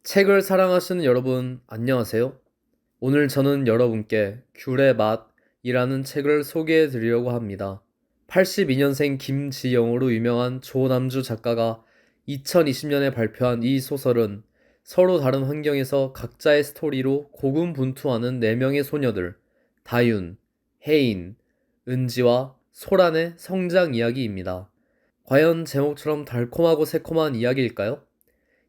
책을 사랑하시는 여러분, 안녕하세요. 오늘 저는 여러분께 귤의 맛이라는 책을 소개해 드리려고 합니다. 82년생 김지영으로 유명한 조남주 작가가 2020년에 발표한 이 소설은 서로 다른 환경에서 각자의 스토리로 고군분투하는 4명의 소녀들, 다윤, 혜인, 은지와 소란의 성장 이야기입니다. 과연 제목처럼 달콤하고 새콤한 이야기일까요?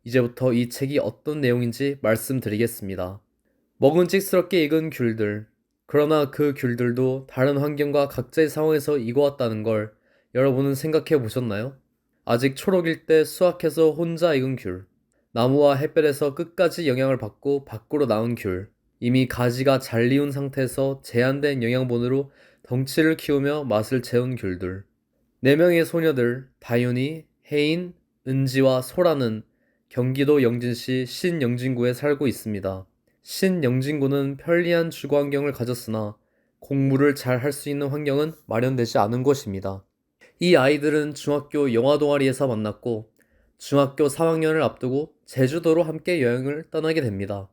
이제부터 이 책이 어떤 내용인지 말씀드리겠습니다. 먹음직스럽게 익은 귤들. 그러나 그 귤들도 다른 환경과 각자의 상황에서 익어왔다는 걸 여러분은 생각해 보셨나요? 아직 초록일 때 수확해서 혼자 익은 귤. 나무와 햇볕에서 끝까지 영향을 받고 밖으로 나온 귤. 이미 가지가 잘 익은 상태에서 제한된 영양분으로 덩치를 키우며 맛을 채운 귤들. 4명의 소녀들, 다윤이, 혜인, 은지와 소라는 경기도 영진시 신영진구에 살고 있습니다. 신영진구는 편리한 주거 환경을 가졌으나 공부를 잘 할 수 있는 환경은 마련되지 않은 곳입니다. 이 아이들은 중학교 영화 동아리에서 만났고 중학교 3학년을 앞두고 제주도로 함께 여행을 떠나게 됩니다.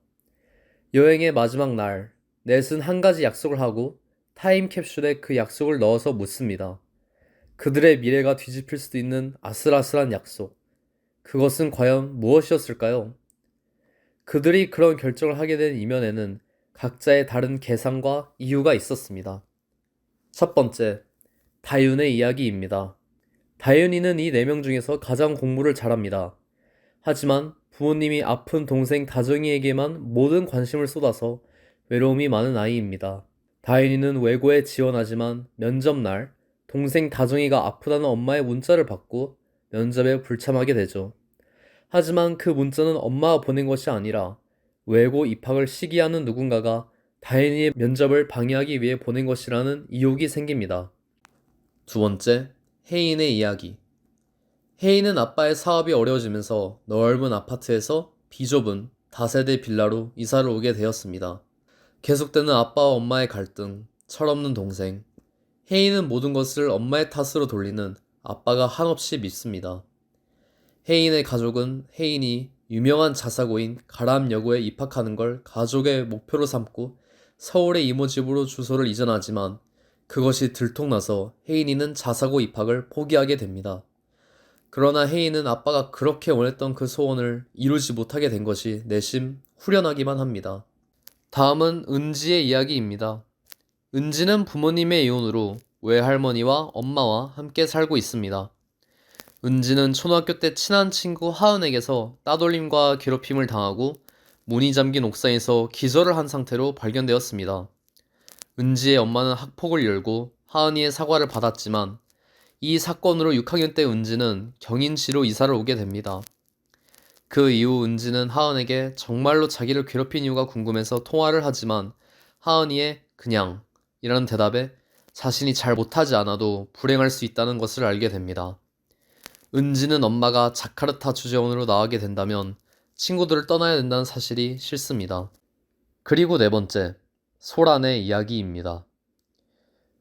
여행의 마지막 날, 넷은 한 가지 약속을 하고 타임캡슐에 그 약속을 넣어서 묻습니다. 그들의 미래가 뒤집힐 수도 있는 아슬아슬한 약속. 그것은 과연 무엇이었을까요? 그들이 그런 결정을 하게 된 이면에는 각자의 다른 계산과 이유가 있었습니다. 첫 번째, 다윤의 이야기입니다. 다윤이는 이 4명 중에서 가장 공부를 잘합니다. 하지만 부모님이 아픈 동생 다정이에게만 모든 관심을 쏟아서 외로움이 많은 아이입니다. 다윤이는 외고에 지원하지만 면접날 동생 다정이가 아프다는 엄마의 문자를 받고 면접에 불참하게 되죠. 하지만 그 문자는 엄마가 보낸 것이 아니라 외고 입학을 시기하는 누군가가 다인이의 면접을 방해하기 위해 보낸 것이라는 의혹이 생깁니다. 두 번째, 혜인의 이야기. 혜인은 아빠의 사업이 어려워지면서 넓은 아파트에서 비좁은 다세대 빌라로 이사를 오게 되었습니다. 계속되는 아빠와 엄마의 갈등, 철없는 동생. 혜인은 모든 것을 엄마의 탓으로 돌리는 아빠가 한없이 밉습니다. 혜인의 가족은 혜인이 유명한 자사고인 가람여고에 입학하는 걸 가족의 목표로 삼고 서울의 이모집으로 주소를 이전하지만 그것이 들통나서 혜인이는 자사고 입학을 포기하게 됩니다. 그러나 혜인은 아빠가 그렇게 원했던 그 소원을 이루지 못하게 된 것이 내심 후련하기만 합니다. 다음은 은지의 이야기입니다. 은지는 부모님의 이혼으로 외할머니와 엄마와 함께 살고 있습니다. 은지는 초등학교 때 친한 친구 하은에게서 따돌림과 괴롭힘을 당하고 문이 잠긴 옥상에서 기절을 한 상태로 발견되었습니다. 은지의 엄마는 학폭을 열고 하은이의 사과를 받았지만 이 사건으로 6학년 때 은지는 경인지로 이사를 오게 됩니다. 그 이후 은지는 하은에게 정말로 자기를 괴롭힌 이유가 궁금해서 통화를 하지만 하은이의 그냥 이라는 대답에 자신이 잘 못하지 않아도 불행할 수 있다는 것을 알게 됩니다. 은지는 엄마가 자카르타 주재원으로 나가게 된다면 친구들을 떠나야 된다는 사실이 싫습니다. 그리고 네 번째, 소란의 이야기입니다.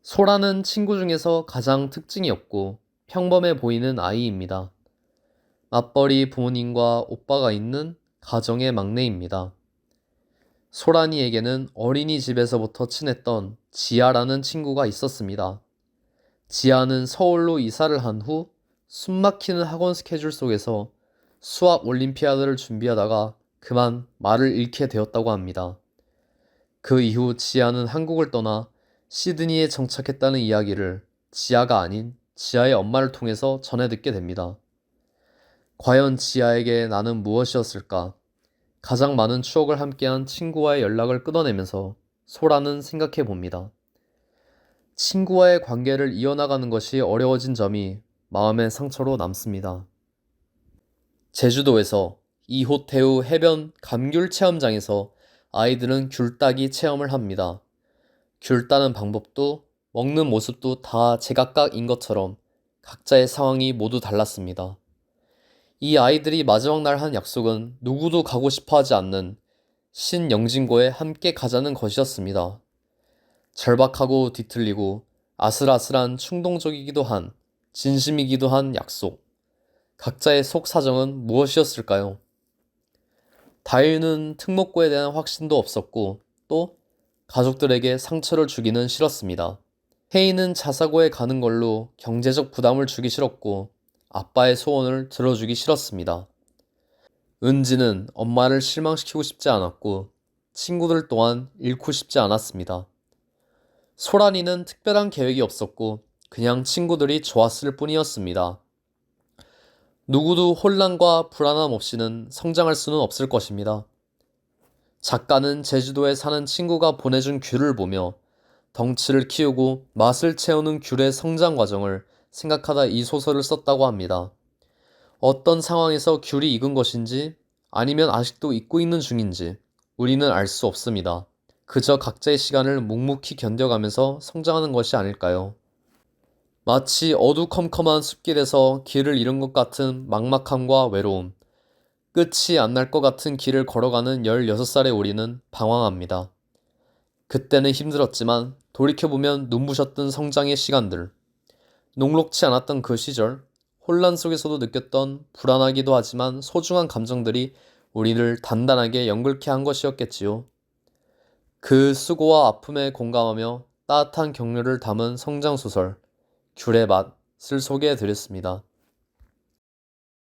소란은 친구 중에서 가장 특징이 없고 평범해 보이는 아이입니다. 맞벌이 부모님과 오빠가 있는 가정의 막내입니다. 소란이에게는 어린이집에서부터 친했던 지아라는 친구가 있었습니다. 지아는 서울로 이사를 한 후 숨막히는 학원 스케줄 속에서 수학 올림피아드를 준비하다가 그만 말을 잃게 되었다고 합니다. 그 이후 지아는 한국을 떠나 시드니에 정착했다는 이야기를 지아가 아닌 지아의 엄마를 통해서 전해 듣게 됩니다. 과연 지아에게 나는 무엇이었을까? 가장 많은 추억을 함께한 친구와의 연락을 끊어내면서 소라는 생각해 봅니다. 친구와의 관계를 이어나가는 것이 어려워진 점이 마음의 상처로 남습니다. 제주도에서 이호태우 해변 감귤 체험장에서 아이들은 귤 따기 체험을 합니다. 귤 따는 방법도 먹는 모습도 다 제각각인 것처럼 각자의 상황이 모두 달랐습니다. 이 아이들이 마지막 날 한 약속은 누구도 가고 싶어 하지 않는 신영진고에 함께 가자는 것이었습니다. 절박하고 뒤틀리고 아슬아슬한 충동적이기도 한 진심이기도 한 약속. 각자의 속 사정은 무엇이었을까요? 다혜는 특목고에 대한 확신도 없었고 또 가족들에게 상처를 주기는 싫었습니다. 혜인은 자사고에 가는 걸로 경제적 부담을 주기 싫었고 아빠의 소원을 들어주기 싫었습니다. 은지는 엄마를 실망시키고 싶지 않았고 친구들 또한 잃고 싶지 않았습니다. 소란이는 특별한 계획이 없었고 그냥 친구들이 좋았을 뿐이었습니다. 누구도 혼란과 불안함 없이는 성장할 수는 없을 것입니다. 작가는 제주도에 사는 친구가 보내준 귤을 보며 덩치를 키우고 맛을 채우는 귤의 성장 과정을 생각하다 이 소설을 썼다고 합니다. 어떤 상황에서 귤이 익은 것인지 아니면 아직도 익고 있는 중인지 우리는 알 수 없습니다. 그저 각자의 시간을 묵묵히 견뎌가면서 성장하는 것이 아닐까요? 마치 어두컴컴한 숲길에서 길을 잃은 것 같은 막막함과 외로움, 끝이 안 날 것 같은 길을 걸어가는 16살의 우리는 방황합니다. 그때는 힘들었지만 돌이켜보면 눈부셨던 성장의 시간들, 녹록치 않았던 그 시절, 혼란 속에서도 느꼈던 불안하기도 하지만 소중한 감정들이 우리를 단단하게 연결케 한 것이었겠지요. 그 수고와 아픔에 공감하며 따뜻한 격려를 담은 성장소설, 귤의 맛을 소개해 드렸습니다.